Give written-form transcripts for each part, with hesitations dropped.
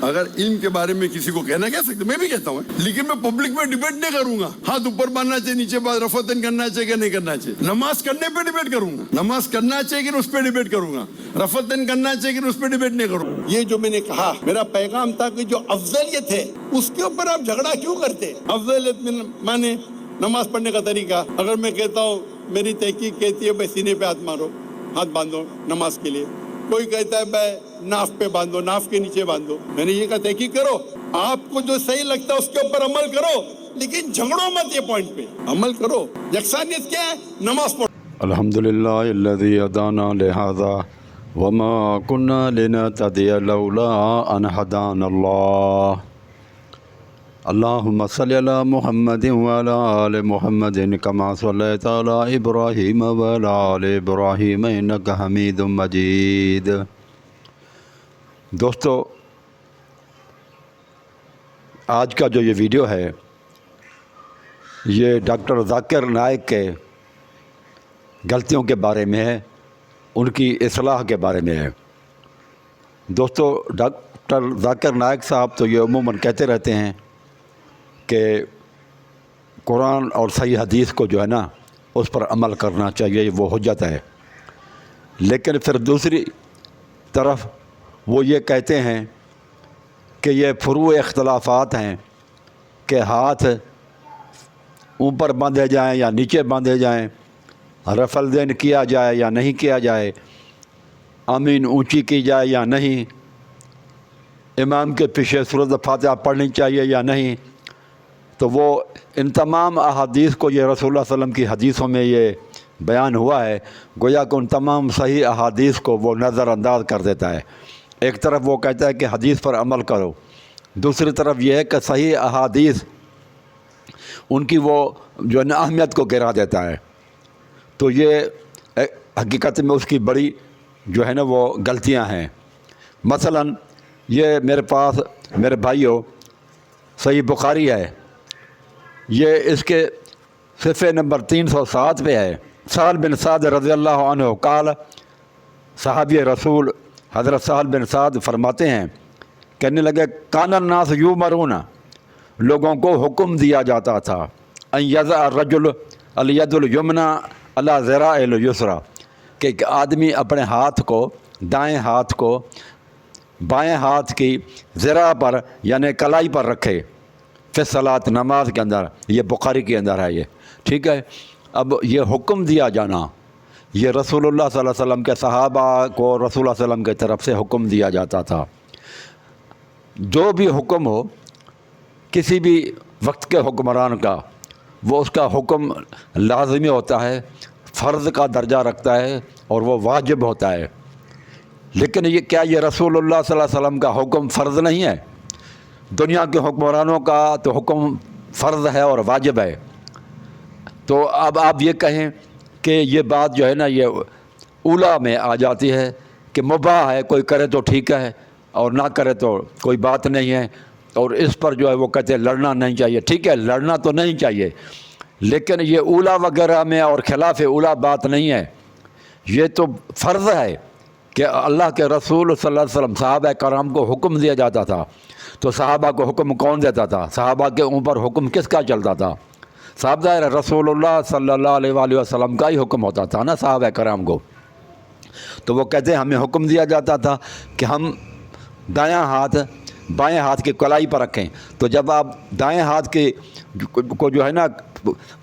اگر علم کے بارے میں کسی کو کہنا کہہ سکتے، میں بھی کہتا ہوں، لیکن میں پبلک میں ڈیبیٹ نہیں کروں گا۔ ہاتھ اوپر باندھنا چاہیے، نیچے رفعتن کرنا چاہیے کہ نہیں کرنا چاہیے، نماز کرنے پہ ڈیبیٹ کروں گا، نماز کرنا چاہیے کہ اس پہ ڈیبیٹ کروں گا، رفعتن کرنا چاہیے کہ اس پہ ڈیبیٹ نہیں کروں گا۔ یہ جو میں نے کہا، میرا پیغام تھا کہ جو افضلیت ہے اس کے اوپر آپ جھگڑا کیوں کرتے؟ افضلیت میں مانے نماز پڑھنے کا طریقہ، اگر میں کہتا ہوں، میری تحقیق کہتی ہے بھائی سینے پہ ہاتھ مارو، ہاتھ باندھو نماز کے لیے، کوئی کہتا ہے بھائی ناف پہ باندھو، ناف کے نیچے باندھو، میں نے یہ کہا تحقیق کرو، آپ کو جو صحیح لگتا ہے اس کے اوپر عمل کرو، لیکن جھگڑو مت، یہ پوائنٹ پہ عمل کرو۔ یکسانیت کیا ہے؟ نماز پڑھو۔ الحمدللہ الذی ہدانا لہذا وما كنا لنهتدي لولا ان هدانا اللہ۔ اللہم صلی علی محمد وعلی آل محمد کما صلیت علی ابراہیم وعلی آل ابراہیم انک حمید مجید۔ دوستو، آج کا جو یہ ویڈیو ہے یہ ڈاکٹر ذاکر نائک کے غلطیوں کے بارے میں ہے، ان کی اصلاح کے بارے میں ہے۔ دوستو، ڈاکٹر ذاکر نائک صاحب تو یہ عموماً کہتے رہتے ہیں کہ قرآن اور صحیح حدیث کو جو ہے نا اس پر عمل کرنا چاہیے، وہ حجت ہے، لیکن پھر دوسری طرف وہ یہ کہتے ہیں کہ یہ فروع اختلافات ہیں کہ ہاتھ اوپر باندھے جائیں یا نیچے باندھے جائیں، رفع الدین کیا جائے یا نہیں کیا جائے، آمین اونچی کی جائے یا نہیں، امام کے پیچھے سورۃ فاتحہ پڑھنی چاہیے یا نہیں۔ تو وہ ان تمام احادیث کو، یہ رسول اللہ صلی اللہ علیہ وسلم کی حدیثوں میں یہ بیان ہوا ہے، گویا کہ ان تمام صحیح احادیث کو وہ نظر انداز کر دیتا ہے۔ ایک طرف وہ کہتا ہے کہ حدیث پر عمل کرو، دوسری طرف یہ ہے کہ صحیح احادیث ان کی وہ جو ہے نا اہمیت کو گرا دیتا ہے۔ تو یہ حقیقت میں اس کی بڑی جو ہے نا وہ غلطیاں ہیں۔ مثلا یہ میرے پاس، میرے بھائیوں، صحیح بخاری ہے، یہ اس کے صفحے نمبر 307 پہ ہے۔ سہل بن سعد رضی اللہ عنہ قال، صحابی رسول حضرت سہل بن سعد فرماتے ہیں، کہنے لگے کان الناس یؤمرون، لوگوں کو حکم دیا جاتا تھا، ان یضع الرجل الید الیمنی علی ذراع الیسری، کہ ایک آدمی اپنے ہاتھ کو، دائیں ہاتھ کو بائیں ہاتھ کی ذراع پر یعنی کلائی پر رکھے، فی الصلاۃ، نماز کے اندر۔ یہ بخاری کے اندر ہے یہ، ٹھیک ہے۔ اب یہ حکم دیا جانا، یہ رسول اللہ صلی اللہ علیہ وسلم کے صحابہ کو رسول اللہ صلی اللہ علیہ وسلم کی طرف سے حکم دیا جاتا تھا۔ جو بھی حکم ہو کسی بھی وقت کے حکمران کا، وہ اس کا حکم لازمی ہوتا ہے، فرض کا درجہ رکھتا ہے اور وہ واجب ہوتا ہے۔ لیکن یہ کیا یہ رسول اللہ صلی اللہ علیہ وسلم کا حکم فرض نہیں ہے؟ دنیا کے حکمرانوں کا تو حکم فرض ہے اور واجب ہے۔ تو اب آپ یہ کہیں کہ یہ بات جو ہے نا یہ اولا میں آ جاتی ہے کہ مباح ہے، کوئی کرے تو ٹھیک ہے اور نہ کرے تو کوئی بات نہیں ہے، اور اس پر جو ہے وہ کہتے ہیں لڑنا نہیں چاہیے۔ ٹھیک ہے، لڑنا تو نہیں چاہیے، لیکن یہ اولا وغیرہ میں اور خلاف اولا بات نہیں ہے، یہ تو فرض ہے کہ اللہ کے رسول صلی اللہ علیہ وسلم، صحابہ کرام کو حکم دیا جاتا تھا۔ تو صحابہ کو حکم کون دیتا تھا؟ صحابہ کے اوپر حکم کس کا چلتا تھا؟ صاحب ظاہر رسول اللہ صلی اللہ علیہ وآلہ وسلم کا ہی حکم ہوتا تھا نا صحابہ کرام کو۔ تو وہ کہتے ہیں ہمیں حکم دیا جاتا تھا کہ ہم دایاں ہاتھ بائیں ہاتھ کی کلائی پر رکھیں۔ تو جب آپ دائیں ہاتھ کی کو جو ہے نا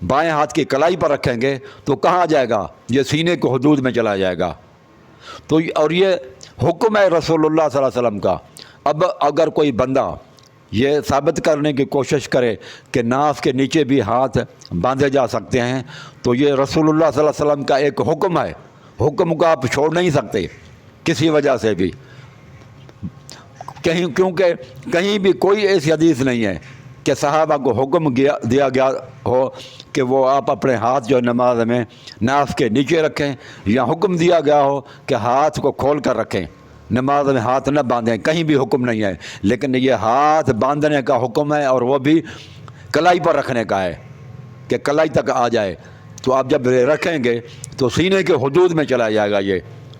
بائیں ہاتھ کی کلائی پر رکھیں گے تو کہاں جائے گا؟ یہ سینے کو حدود میں چلا جائے گا۔ تو اور یہ حکم ہے رسول اللہ صلی اللہ علیہ وسلم کا۔ اب اگر کوئی بندہ یہ ثابت کرنے کی کوشش کرے کہ ناف کے نیچے بھی ہاتھ باندھے جا سکتے ہیں، تو یہ رسول اللہ صلی اللہ علیہ وسلم کا ایک حکم ہے، حکم کو آپ چھوڑ نہیں سکتے کسی وجہ سے بھی، کیونکہ کہیں بھی کوئی ایسی حدیث نہیں ہے کہ صحابہ کو حکم دیا گیا ہو کہ وہ آپ اپنے ہاتھ جو نماز میں ناف کے نیچے رکھیں، یا حکم دیا گیا ہو کہ ہاتھ کو کھول کر رکھیں، نماز میں ہاتھ نہ باندھیں، کہیں بھی حکم نہیں ہے۔ لیکن یہ ہاتھ باندھنے کا حکم ہے، اور وہ بھی کلائی پر رکھنے کا ہے کہ کلائی تک آ جائے۔ تو آپ جب رکھیں گے تو سینے کے حدود میں چلا جائے گا، یہ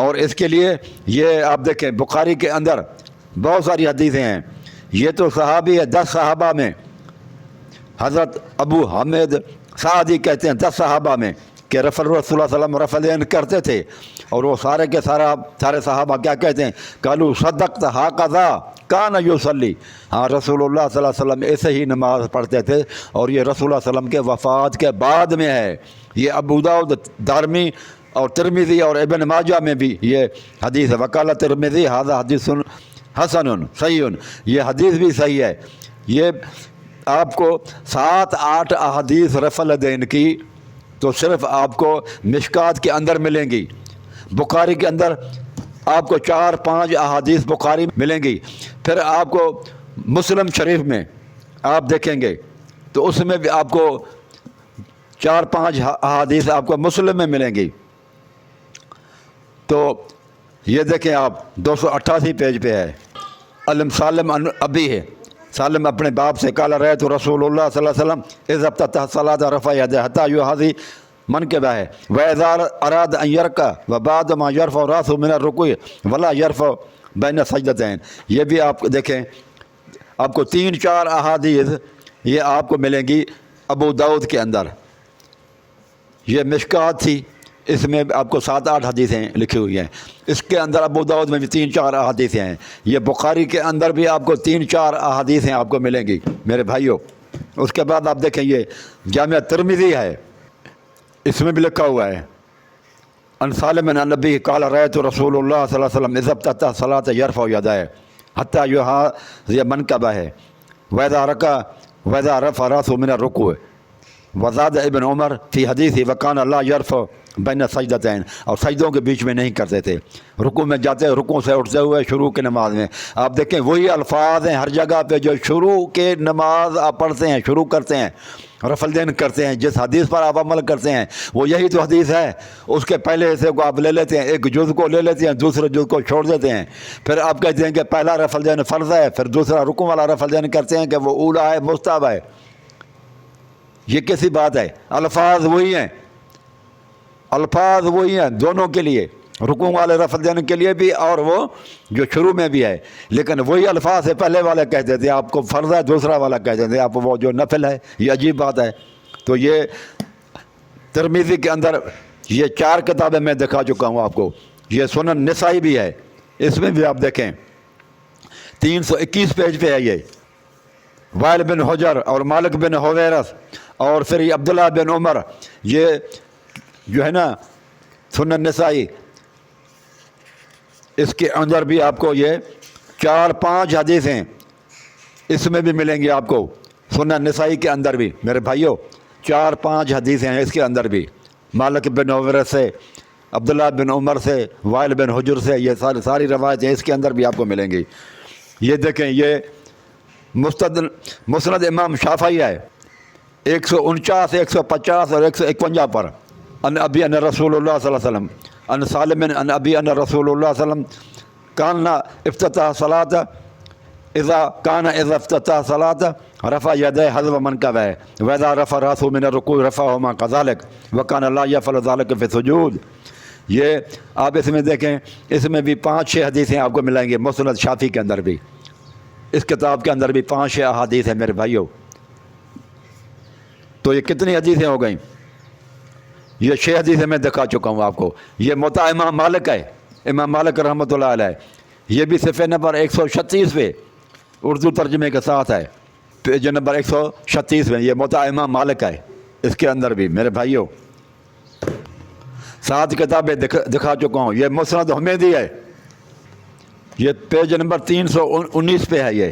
اور اس کے لیے یہ آپ دیکھیں بخاری کے اندر بہت ساری حدیثیں ہیں. یہ تو صحابی ہے 10 صحابہ میں. حضرت ابو حامد سعدی کہتے ہیں 10 صحابہ میں کہ رسول اللہ صلی اللہ علیہ وسلم رفع الدین کرتے تھے. اور وہ سارے کے سارے صحابہ کیا کہتے ہیں؟ قالوا صدقت ہاکذا کان یصلی. ہاں رسول اللہ صلی اللہ علیہ وسلم ایسے ہی نماز پڑھتے تھے. اور یہ رسول اللہ صلی اللہ علیہ وسلم کے وفات کے بعد میں ہے. یہ ابو داؤد، دارمی اور ترمذی اور ابن ماجہ میں بھی یہ حدیث ہے. وقال ترمذی ھذا حدیث حسن صحیح. یہ حدیث بھی صحیح ہے. یہ آپ کو 7-8 احادیث رفع الیدین کی تو صرف آپ کو مشکات کے اندر ملیں گی. بخاری کے اندر آپ کو 4-5 احادیث بخاری ملیں گی. پھر آپ کو مسلم شریف میں آپ دیکھیں گے تو اس میں بھی آپ کو 4-5 احادیث آپ کو مسلم میں ملیں گی. تو یہ دیکھیں آپ 288 پیج پہ ہے. سالم ابی ہے. سالم اپنے باپ سے قال رأیت رسول اللہ صلی اللہ علیہ وسلم اذا افتتح الصلاة رفع یدیہ حتی یحاذی منکبہ ہے وَإِذَا أَرَادَ أَن يَرْكَعَ وَبَعْدَ مَا يَرْفَعُ رَأْسَهُ مِنَ الرُّكُوعِ وَلَا يَرْفَعُ بَيْنَ السَّجْدَتَيْنِ. یہ بھی آپ دیکھیں آپ کو 3-4 احادیث یہ آپ کو ملیں گی ابو داؤد کے اندر. یہ مشکات تھی، اس میں آپ کو 7-8 حدیثیں لکھی ہوئی ہیں. اس کے اندر ابو داؤد میں بھی 3-4 احادیثیں ہیں. یہ بخاری کے اندر بھی آپ کو 3-4 احادیثیں آپ کو ملیں گی میرے بھائیوں. اس کے بعد آپ دیکھیں یہ جامعہ ترمذی ہے، اس میں بھی لکھا ہوا ہے ان سالم عن نبی قال رأیت رسول اللہ صلی اللہ علیہ وسلم اذا افتتح الصلاة یرفع یدیہ حتی یحاذی منکبہ ہے وإذا رکع وإذا رفع رأسه من الرکوع وزاد ابن عمر فی حدیث وکان لا یرفع بین السجدتین. اور سجدوں کے بیچ میں نہیں کرتے تھے. رکوع میں جاتے رکوع سے اٹھتے ہوئے شروع کی نماز میں آپ دیکھیں وہی الفاظ ہیں ہر جگہ پہ جو شروع کے نماز آپ پڑھتے ہیں شروع کرتے ہیں رفع الدین کرتے ہیں. جس حدیث پر آپ عمل کرتے ہیں وہ یہی تو حدیث ہے. اس کے پہلے حصے کو آپ لے لیتے ہیں، ایک جز کو لے لیتے ہیں، دوسرے جز کو چھوڑ دیتے ہیں. پھر آپ کہتے ہیں کہ پہلا رفع الدین فرض ہے، پھر دوسرا رکوع والا رفع الدین کرتے ہیں کہ وہ اولا ہے مستحب ہے. یہ کیسی بات ہے؟ الفاظ وہی ہیں، الفاظ وہی ہیں دونوں کے لیے، رکوع والے رفع الدین کے لیے بھی اور وہ جو شروع میں بھی ہے. لیکن وہی الفاظ سے پہلے والے کہتے تھے آپ کو فرض ہے، دوسرا والا کہتے تھے آپ وہ جو نفل ہے. یہ عجیب بات ہے. تو یہ ترمذی کے اندر یہ 4 کتابیں میں دکھا چکا ہوں آپ کو. یہ سنن نسائی بھی ہے، اس میں بھی آپ دیکھیں 321 پیج پہ ہے. یہ وائل بن حجر اور مالک بن حویرث اور پھر یہ عبداللہ بن عمر، یہ جو ہے نا سنن نسائی، اس کے اندر بھی آپ کو یہ 4-5 حدیثیں اس میں بھی ملیں گی آپ کو. سنن نسائی کے اندر بھی میرے بھائیوں 4-5 حدیثیں ہیں اس کے اندر بھی. مالک بن حویرث سے، عبداللہ بن عمر سے، وائل بن حجر سے، یہ ساری روایتیں اس کے اندر بھی آپ کو ملیں گی. یہ دیکھیں یہ مسند امام شافعی ہے 149، 150 اور 151 پر. ان ابی ان رسول اللہ صلی اللہ علیہ وسلم ان سالم ان ابی ان رسول اللہ صلی اللہ علیہ وسلم کان افتتح صلاۃ اذا افتتح صلاۃ رفع یدیہ حذو منکبہ واذا رفع راسہ من الرکوع رفعہما کذلک وکان لا یفعل ذلک فی السجود. یہ آپ اس میں دیکھیں اس میں بھی 5-6 حدیثیں آپ کو ملیں گی. مسند شافعی کے اندر بھی، اس کتاب کے اندر بھی 5-6 احادیث ہیں میرے بھائیوں. تو یہ کتنی حدیثیں ہو گئیں؟ یہ 6 حدیثیں میں دکھا چکا ہوں آپ کو. یہ موطا امام مالک ہے، امام مالک رحمۃ اللہ علیہ. یہ بھی صفحہ نمبر 136 پہ اردو ترجمے کے ساتھ ہے، پیج نمبر 136 میں. یہ موطا امام مالک ہے اس کے اندر بھی میرے بھائیوں. 7 کتابیں دکھا چکا ہوں. یہ مسند حمیدی ہے، یہ پیج نمبر 319 پہ ہے. یہ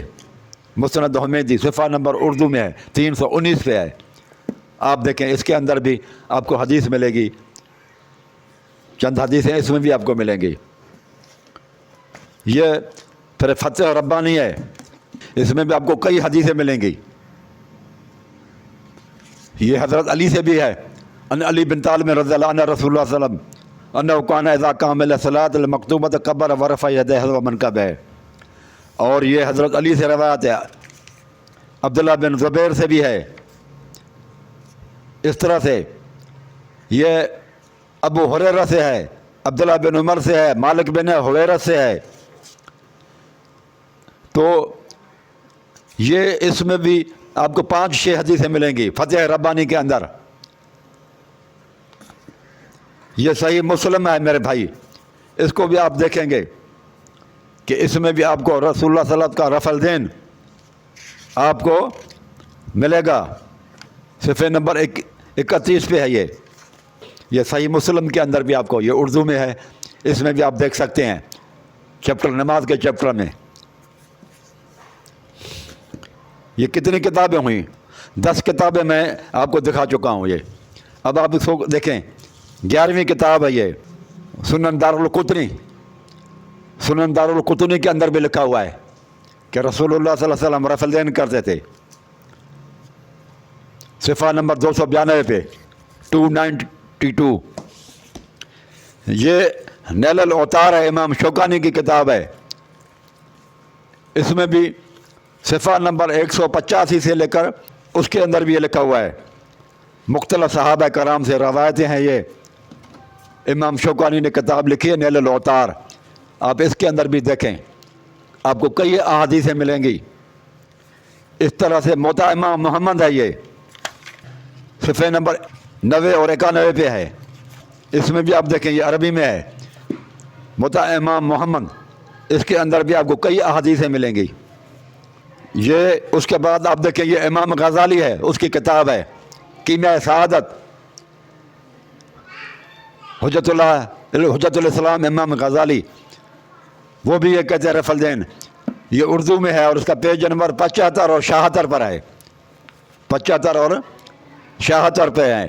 مسند حمیدی صفحہ نمبر اردو میں ہے 319 پہ ہے. آپ دیکھیں اس کے اندر بھی آپ کو حدیث ملے گی. چند حدیثیں اس میں بھی آپ کو ملیں گی. یہ پھر فتح ربانی ہے، اس میں بھی آپ کو کئی حدیثیں ملیں گی. یہ حضرت علی سے بھی ہے ان علی بن طالب رضی اللہ عنہ رسول اللہ صلی اللہ علیہ وسلم انہ کان اذا قام الی الصلاۃ المکتوبۃ کبر ورفع یدیہ حذو منکبہ. اور یہ حضرت علی سے روایت ہے. عبداللہ بن زبیر سے بھی ہے اس طرح سے. یہ ابو ہریرہ سے ہے عبداللہ بن عمر سے ہے, مالک بن حویرث سے ہے. تو یہ اس میں بھی آپ کو 5-6 حدیثیں ملیں گی فتح ربانی کے اندر. یہ صحیح مسلم ہے میرے بھائی, اس کو بھی آپ دیکھیں گے کہ اس میں بھی آپ کو رسول اللہ صلی اللہ علیہ وسلم کا رفع الدین آپ کو ملے گا. صفحے نمبر 31 پہ ہے یہ صحیح مسلم کے اندر بھی آپ کو, یہ اردو میں ہے, اس میں بھی آپ دیکھ سکتے ہیں چیپٹر نماز کے چیپٹر میں. یہ کتنی کتابیں ہوئیں؟ 10 کتابیں میں آپ کو دکھا چکا ہوں. یہ اب آپ اس کو دیکھیں, 11ویں کتاب ہے یہ سنن دارالقطنی. سنن دارالقطنی کے اندر بھی لکھا ہوا ہے کہ رسول اللہ صلی اللہ علیہ وسلم رفع الدین کرتے تھے. صفحہ نمبر 292 پہ 292. یہ نیل الاوتار ہے, امام شوکانی کی کتاب ہے. اس میں بھی صفحہ نمبر 185 سے لے کر اس کے اندر بھی یہ لکھا ہوا ہے. مختلف صحابہ کرام سے روایتیں ہیں. یہ امام شوکانی نے کتاب لکھی ہے نیل الاوتار. آپ اس کے اندر بھی دیکھیں, آپ کو کئی احادیثیں ملیں گی. اس طرح سے موطا امام محمد ہے, یہ صفحے نمبر 90 اور 91 پہ ہے. اس میں بھی آپ دیکھیں, یہ عربی میں ہے موطا امام محمد. اس کے اندر بھی آپ کو کئی احادیثیں ملیں گی. یہ اس کے بعد آپ دیکھیں, یہ امام غزالی ہے, اس کی کتاب ہے کیمیائے سعادت. حجت الاسلام امام غزالی, وہ بھی یہ کہتے ہیں رفع الدین. یہ اردو میں ہے اور اس کا پیج نمبر 75 اور 76 پر ہے. 75 اور 76 پہ ہے.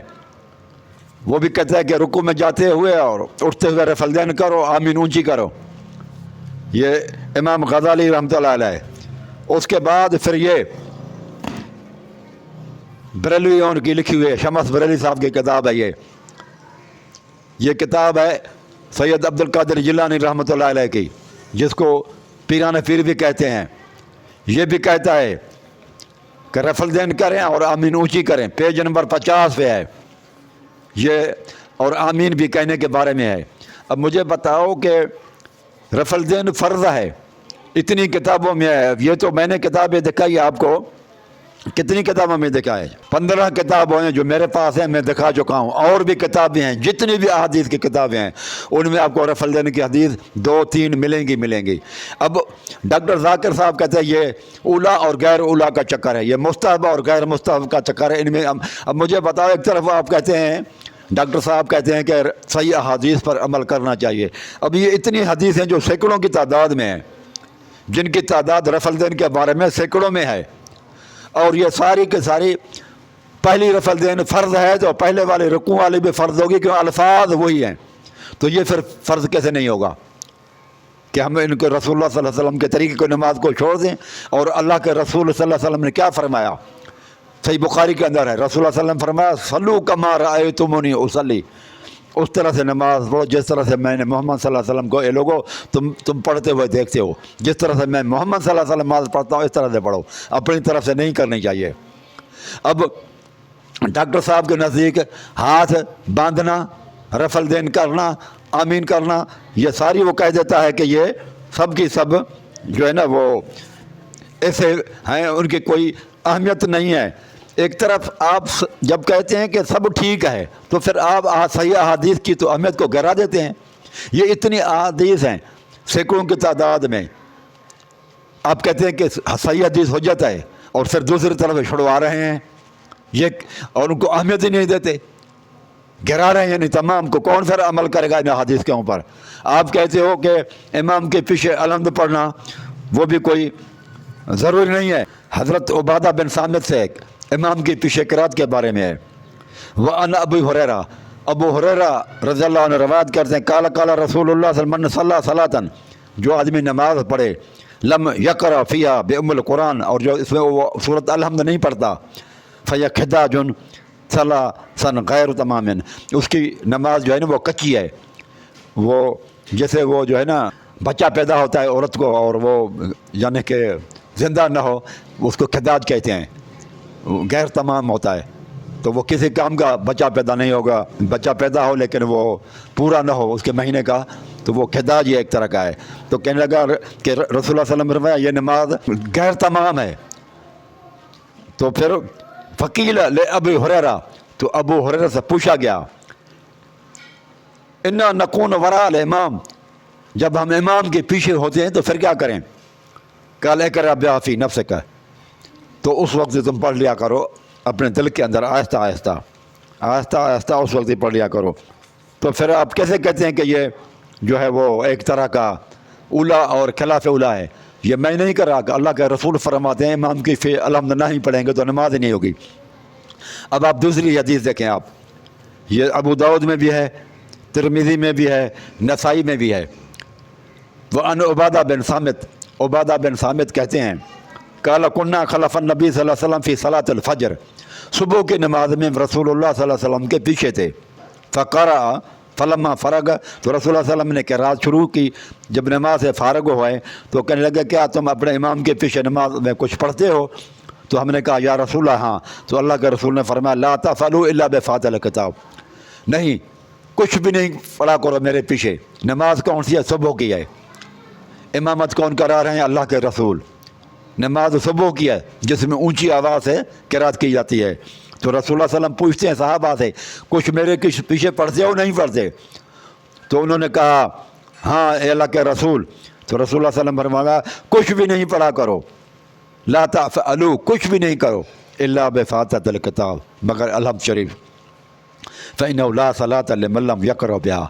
وہ بھی کہتے ہیں کہ رکوع میں جاتے ہوئے اور اٹھتے ہوئے رفع الدین کرو, آمین اونچی کرو. یہ امام غزالی رحمۃ اللہ علیہ. اس کے بعد پھر یہ بریلویوں کی لکھی ہوئی ہے, شمس بریلی صاحب کی کتاب ہے. یہ کتاب ہے سید عبد القادر جیلانی رحمۃ اللہ علیہ کی, جس کو پیران پیر بھی کہتے ہیں. یہ بھی کہتا ہے کہ رفع الدین کریں اور آمین اونچی کریں. پیج نمبر 50 پہ ہے یہ, اور آمین بھی کہنے کے بارے میں ہے. اب مجھے بتاؤ کہ رفع الدین فرض ہے, اتنی کتابوں میں ہے. یہ تو میں نے کتابیں دکھائی آپ کو, کتنی کتابوں میں دکھائے؟ 15 کتابیں ہیں جو میرے پاس ہیں, میں دکھا چکا ہوں. اور بھی کتابیں ہیں, جتنی بھی احادیث کی کتابیں ہیں ان میں آپ کو رفع الدین کی حدیث 2-3 ملیں گی. اب ڈاکٹر ذاکر صاحب کہتے ہیں یہ اولا اور غیر اولا کا چکر ہے, یہ مستحب اور غیر مستحب کا چکر ہے. ان میں اب مجھے بتاؤ, ایک طرف آپ کہتے ہیں, ڈاکٹر صاحب کہتے ہیں کہ صحیح احادیث پر عمل کرنا چاہیے. اب یہ اتنی حدیث ہیں جو سینکڑوں کی تعداد میں ہیں, جن کی تعداد رفع الدین کے بارے میں سینکڑوں میں ہے. اور یہ ساری کے ساری پہلی رفع الدین فرض ہے تو پہلے والے رکوع والی بھی فرض ہوگی, کیوں الفاظ وہی ہیں. تو یہ پھر فرض کیسے نہیں ہوگا کہ ہم ان کو رسول اللہ صلی اللہ علیہ وسلم کے طریقے کو نماز کو چھوڑ دیں؟ اور اللہ کے رسول صلی اللہ علیہ وسلم نے کیا فرمایا؟ صحیح بخاری کے اندر ہے, رسول اللہ صلی اللہ علیہ وسلم فرمایا صلو کما رأیتمونی اصلی, اس طرح سے نماز پڑھو جس طرح سے میں نے محمد صلی اللہ علیہ وسلم کو, اے لوگو تم پڑھتے ہوئے دیکھتے ہو, جس طرح سے میں محمد صلی اللہ علیہ وسلم نماز پڑھتا ہوں اس طرح سے پڑھو, اپنی طرف سے نہیں کرنی چاہیے. اب ڈاکٹر صاحب کے نزدیک ہاتھ باندھنا, رفع الدین کرنا, آمین کرنا, یہ ساری وہ کہہ دیتا ہے کہ یہ سب کی سب جو ہے نا وہ ایسے ہیں, ان کی کوئی اہمیت نہیں ہے. ایک طرف آپ جب کہتے ہیں کہ سب ٹھیک ہے تو پھر آپ صحیح احادیث کی تو اہمیت کو گرا دیتے ہیں. یہ اتنی احادیث ہیں سینکڑوں کی تعداد میں, آپ کہتے ہیں کہ صحیح حدیث حجت ہے اور پھر دوسری طرف چھڑوا رہے ہیں یہ, اور ان کو اہمیت ہی نہیں دیتے, گرا رہے ہیں. یعنی تمام کو کون پھر عمل کرے گا ان حدیث کے اوپر؟ آپ کہتے ہو کہ امام کے پیچھے الحمد پڑھنا وہ بھی کوئی ضروری نہیں ہے. حضرت عبادہ بن صامت سے امام کی پیچھے قرات کے بارے میں ہے. وعن ابی ہریرہ, ابو ہریرہ رضی اللہ عنہ روایت کرتے ہیں قال قال رسول اللہ صلی اللہ علیہ وسلم صلی صلاۃً, جو آدمی نماز پڑھے لم یقرأ فیہا بأم القرآن, اور جو اس میں وہ سورۃ الحمد نہیں پڑھتا, فیخداج صلاۃً غیر تمام, اس کی نماز جو ہے نا وہ کچی ہے. وہ جیسے وہ جو ہے نا بچہ پیدا ہوتا ہے عورت کو اور وہ یعنی کہ زندہ نہ ہو, اس کو خداج کہتے ہیں, غیر تمام ہوتا ہے. تو تو وہ کسی کام کا بچہ پیدا نہیں ہوگا، بچہ پیدا ہو لیکن وہ پورا نہ ہو اس کے مہینے کا، تو وہ خداج یہ ایک طرح کا ہے۔ تو کہنے لگا کہ رسول اللہ صلی اللہ علیہ وسلم نے فرمایا یہ نماز غیر تمام ہے۔ تو پھر فقیل ابی ہریرہ، تو ابو ہریرہ سے پوچھا گیا انا نکون وراء الامام، جب ہم امام کے پیچھے ہوتے ہیں تو پھر کیا کریں؟ قال اقرأ بہا فی نفسک، تو اس وقت تم پڑھ لیا کرو اپنے دل کے اندر آہستہ آہستہ آہستہ آہستہ اس وقت ہی پڑھ لیا کرو۔ تو پھر آپ کیسے کہتے ہیں کہ یہ جو ہے وہ ایک طرح کا اولا اور خلاف اولا ہے؟ یہ میں نہیں کر رہا کہ اللہ کے رسول فرماتے ہیں امام کی فی الحمد نہیں پڑھیں گے تو نماز نہیں ہوگی۔ اب آپ دوسری حدیث دیکھیں، آپ یہ ابو داؤد میں بھی ہے، ترمذی میں بھی ہے، نسائی میں بھی ہے۔ وعن عبادہ بن صامت، عبادہ بن صامت کہتے ہیں قال کنا خلف النبی صلی اللہ علیہ وسلم فی صلاۃ الفجر، صبح کی نماز میں رسول اللہ صلی اللہ علیہ وسلم کے پیچھے تھے۔ فقرأ فلما فرغ، تو رسول اللہ صلی اللہ علیہ وسلم نے قرات شروع کی، جب نماز سے فارغ ہوئے تو کہنے لگے کیا تم اپنے امام کے پیچھے نماز میں کچھ پڑھتے ہو؟ تو ہم نے کہا یا رسول اللہ ہاں۔ تو اللہ کے رسول نے فرمایا لا تفعلوا الا بفاتحۃ الکتاب، نہیں کچھ بھی نہیں پڑھا کرو میرے پیچھے۔ نماز کون سی ہے؟ صبح کی ہے۔ امامت کون کرا رہے ہیں؟ اللہ کے رسول۔ نماز صبح کی ہے جس میں اونچی آواز سے قرات کی جاتی ہے۔ تو رسول اللہ صلی اللہ علیہ وسلم پوچھتے ہیں صحابہ سے کچھ میرے پیچھے پڑھتے ہو نہیں پڑھتے؟ تو انہوں نے کہا ہاں اے اللہ کے رسول۔ تو رسول اللہ صلی اللہ علیہ وسلم فرمایا کچھ بھی نہیں پڑھا کرو، لا تفعلوا، کچھ بھی نہیں کرو الا بفاتحۃ الکتاب، مگر الحمد شریف، فإنہ لا صلاۃ لمن لم یقرأ بہا،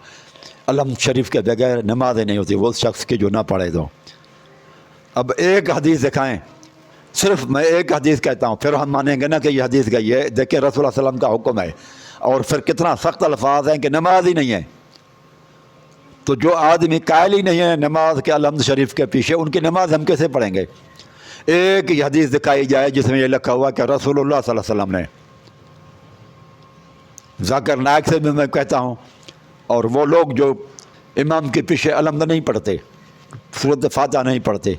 الحمد شریف کے بغیر نماز نہیں ہوتی وہ شخص کی جو نہ پڑھے تو۔ اب ایک حدیث دکھائیں، صرف میں ایک حدیث کہتا ہوں پھر ہم مانیں گے نا کہ یہ حدیث کا یہ دیکھیں رسول اللہ صلی اللہ علیہ وسلم کا حکم ہے، اور پھر کتنا سخت الفاظ ہیں کہ نماز ہی نہیں ہے۔ تو جو آدمی قائل ہی نہیں ہے نماز کے الحمد شریف کے پیچھے، ان کی نماز ہم کیسے پڑھیں گے؟ ایک ہی حدیث دکھائی جائے جس میں یہ لکھا ہوا کہ رسول اللہ صلی اللہ علیہ وسلم نے، ذاکر نائک سے بھی میں کہتا ہوں، اور وہ لوگ جو امام کے پیچھے الحمد نہیں پڑھتے، سورۃ فاتحہ نہیں پڑھتے،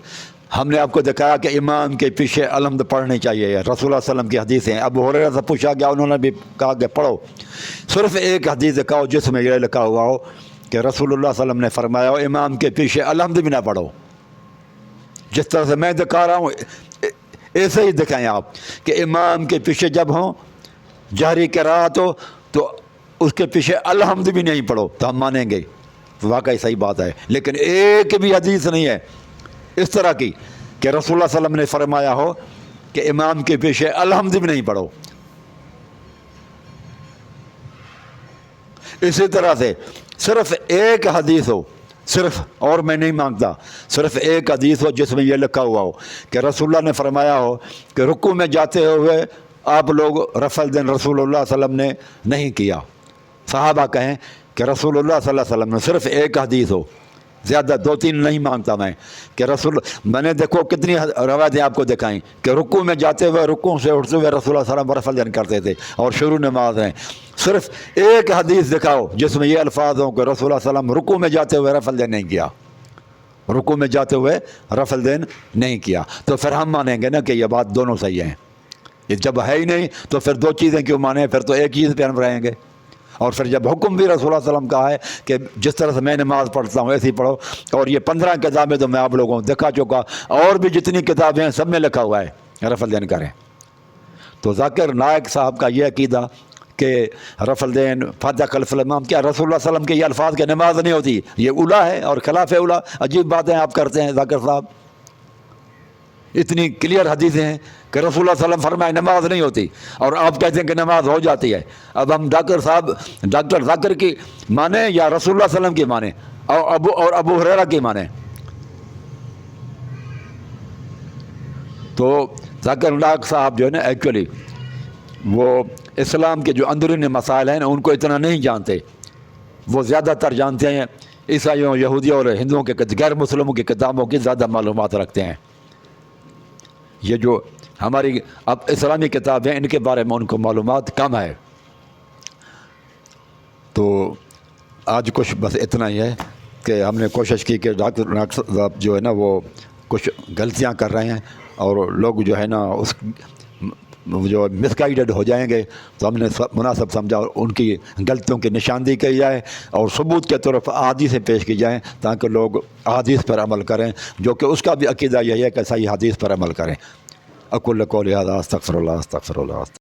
ہم نے آپ کو دکھایا کہ امام کے پیچھے الحمد پڑھنی چاہیے۔ رسول اللہ صلی اللہ علیہ وسلم کی حدیثیں، ابو ہریرہ سے پوچھا گیا، انہوں نے بھی کہا کہ پڑھو۔ صرف ایک حدیث دکھاؤ جس میں یہ لکھا ہوا ہو کہ رسول اللہ صلی اللہ علیہ وسلم نے فرمایا ہو امام کے پیچھے الحمد بھی نہ پڑھو۔ جس طرح سے میں دکھا رہا ہوں ایسے ہی دکھائیں آپ کہ امام کے پیچھے جب ہوں جہری قرات ہو تو اس کے پیچھے الحمد بھی نہیں پڑھو، تو ہم مانیں گے واقعی صحیح بات ہے۔ لیکن ایک بھی حدیث نہیں ہے اس طرح کی کہ رسول اللہ صلی اللہ علیہ وسلم نے فرمایا ہو کہ امام کے پیچھے الحمد بھی نہیں پڑھو۔ اسی طرح سے صرف ایک حدیث ہو، صرف، اور میں نہیں مانگتا، صرف ایک حدیث ہو جس میں یہ لکھا ہوا ہو کہ رسول اللہ نے فرمایا ہو کہ رکوع میں جاتے ہوئے آپ لوگ رفع الدین رسول اللہ صلی اللہ علیہ وسلم نے نہیں کیا۔ صحابہ کہیں کہ رسول اللہ صلی اللہ علیہ وسلم نے، صرف ایک حدیث ہو، زیادہ دو تین نہیں مانگتا میں، کہ رسول، میں نے دیکھو کتنی روایتیں آپ کو دکھائیں کہ رکوع میں جاتے ہوئے رکوع سے اٹھتے ہوئے رسول اللہ صلی اللہ علیہ وسلم رفع الدین کرتے تھے اور شروع نماز ہیں۔ صرف ایک حدیث دکھاؤ جس میں یہ الفاظ ہوں کہ رسول اللہ صلی اللہ علیہ وسلم رکوع میں جاتے ہوئے رفع الدین نہیں کیا، رکوع میں جاتے ہوئے رفع الدین نہیں کیا، تو پھر ہم مانیں گے نا کہ یہ بات دونوں صحیح ہیں۔ یہ جب ہے ہی نہیں تو پھر دو چیزیں کیوں مانیں؟ پھر تو ایک چیز پہ ہم رہیں گے۔ اور پھر جب حکم بھی رسول اللہ صلی اللہ علیہ وسلم کا ہے کہ جس طرح سے میں نماز پڑھتا ہوں ایسے ہی پڑھو، اور یہ 15 کتابیں تو میں آپ لوگوں کو دکھا چکا، اور بھی جتنی کتابیں ہیں سب میں لکھا ہوا ہے رفع الدین کریں۔ تو ذاکر نائک صاحب کا یہ عقیدہ کہ رفع الدین فاتحہ خلف الامام، کیا رسول اللہ صلی اللہ علیہ وسلم کے یہ الفاظ کے نماز نہیں ہوتی؟ یہ اولا ہے اور خلاف اولا، عجیب باتیں آپ کرتے ہیں ذاکر صاحب۔ اتنی کلیئر حدیثیں ہیں کہ رسول اللہ صلی اللہ علیہ وسلم فرمائے نماز نہیں ہوتی، اور آپ کہتے ہیں کہ نماز ہو جاتی ہے۔ اب ہم ڈاکٹر ذاکر کی مانیں یا رسول اللہ صلی اللہ علیہ وسلم کی مانیں، اور ابو ہریرہ کی مانیں؟ تو ذاکر نائک صاحب جو ہے نا ایکچولی وہ اسلام کے جو اندرونی مسائل ہیں ان کو اتنا نہیں جانتے، وہ زیادہ تر جانتے ہیں عیسائیوں، یہودیوں اور ہندوؤں کے غیر مسلموں کی کتابوں کی زیادہ معلومات رکھتے ہیں۔ یہ جو ہماری اب اسلامی کتابیں ان کے بارے میں ان کو معلومات کم ہے۔ تو آج کچھ بس اتنا ہی ہے کہ ہم نے کوشش کی کہ ڈاکٹر صاحب جو ہے نا وہ کچھ غلطیاں کر رہے ہیں، اور لوگ جو ہے نا جو مس گائیڈڈ ہو جائیں گے تو ہم نے مناسب سمجھا ان کی غلطیوں کی نشاندہی کی جائے اور ثبوت کے طرف احادیث پیش کی جائیں تاکہ لوگ احادیث پر عمل کریں، جو کہ اس کا بھی عقیدہ یہی ہے کہ صحیح حدیث پر عمل کریں۔ اقول قولی ھذا استغفر اللہ استغفر اللہ۔